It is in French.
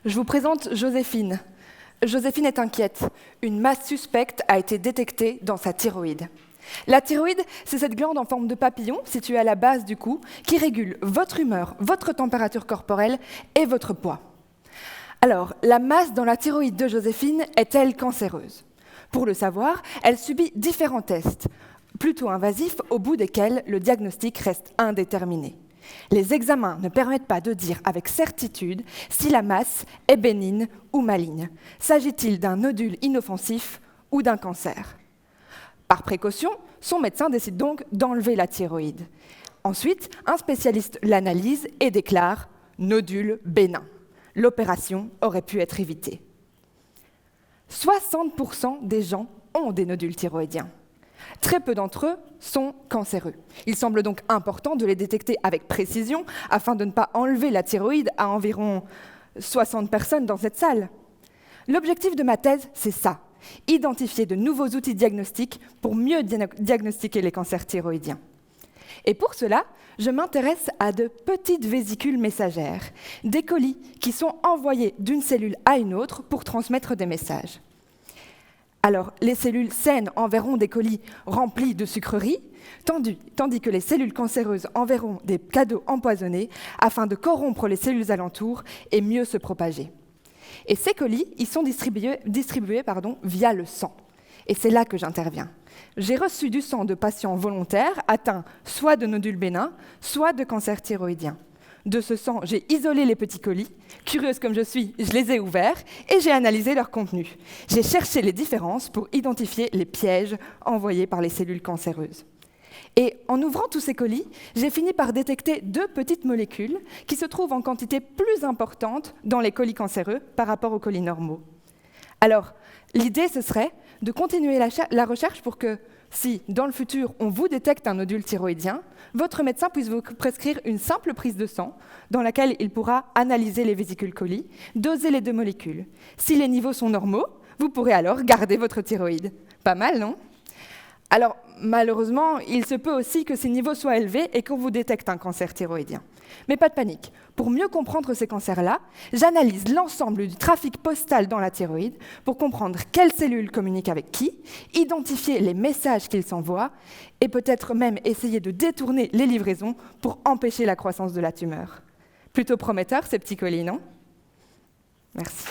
Je vous présente Joséphine. Joséphine est inquiète. Une masse suspecte a été détectée dans sa thyroïde. La thyroïde, c'est cette glande en forme de papillon située à la base du cou qui régule votre humeur, votre température corporelle et votre poids. Alors, la masse dans la thyroïde de Joséphine est-elle cancéreuse? Pour le savoir, elle subit différents tests, plutôt invasifs, au bout desquels le diagnostic reste indéterminé. Les examens ne permettent pas de dire avec certitude si la masse est bénigne ou maligne. S'agit-il d'un nodule inoffensif ou d'un cancer? Par précaution, son médecin décide donc d'enlever la thyroïde. Ensuite, un spécialiste l'analyse et déclare « nodule bénin ». L'opération aurait pu être évitée. 60% des gens ont des nodules thyroïdiens. Très peu d'entre eux sont cancéreux. Il semble donc important de les détecter avec précision afin de ne pas enlever la thyroïde à environ 60 personnes dans cette salle. L'objectif de ma thèse, c'est ça, identifier de nouveaux outils diagnostiques pour mieux diagnostiquer les cancers thyroïdiens. Et pour cela, je m'intéresse à de petites vésicules messagères, des colis qui sont envoyés d'une cellule à une autre pour transmettre des messages. Alors, les cellules saines enverront des colis remplis de sucreries, tandis que les cellules cancéreuses enverront des cadeaux empoisonnés afin de corrompre les cellules alentours et mieux se propager. Et ces colis, ils sont distribués via le sang. Et c'est là que j'interviens. J'ai reçu du sang de patients volontaires atteints soit de nodules bénins, soit de cancer thyroïdien. De ce sang, j'ai isolé les petits colis. Curieuse comme je suis, je les ai ouverts et j'ai analysé leur contenu. J'ai cherché les différences pour identifier les pièges envoyés par les cellules cancéreuses. Et en ouvrant tous ces colis, j'ai fini par détecter deux petites molécules qui se trouvent en quantité plus importante dans les colis cancéreux par rapport aux colis normaux. Alors, l'idée, ce serait de continuer la recherche pour que, si, dans le futur, on vous détecte un nodule thyroïdien, votre médecin puisse vous prescrire une simple prise de sang dans laquelle il pourra analyser les vésicules colis, doser les deux molécules. Si les niveaux sont normaux, vous pourrez alors garder votre thyroïde. Pas mal, non ? Alors, malheureusement, il se peut aussi que ces niveaux soient élevés et qu'on vous détecte un cancer thyroïdien. Mais pas de panique. Pour mieux comprendre ces cancers-là, j'analyse l'ensemble du trafic postal dans la thyroïde pour comprendre quelles cellules communiquent avec qui, identifier les messages qu'ils s'envoient et peut-être même essayer de détourner les livraisons pour empêcher la croissance de la tumeur. Plutôt prometteur, ces petits colis, non ? Merci.